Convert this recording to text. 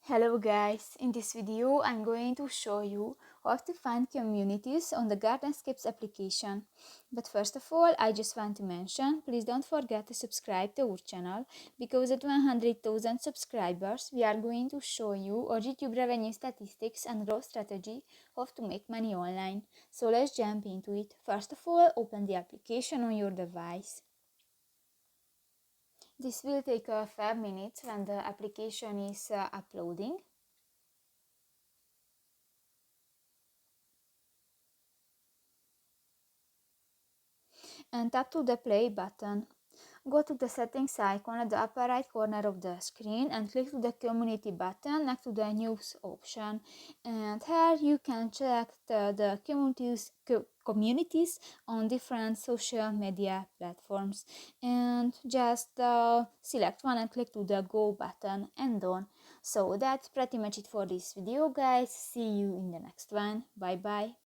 Hello guys, in this video I'm going to show you how to find communities on the Gardenscapes application. But first of all, I just want to mention, please don't forget to subscribe to our channel, because at 100,000 subscribers we are going to show you our YouTube revenue statistics and growth strategy of to make money online. So let's jump into it. First of all, open the application on your device. This will take 5 minutes when the application is uploading. And tap to the play button. Go to the settings icon at the upper right corner of the screen and click to the community button next to the news option. And here you can check the communities on different social media platforms. And just select one and click to the go button and done. So that's pretty much it for this video, guys. See you in the next one. Bye bye.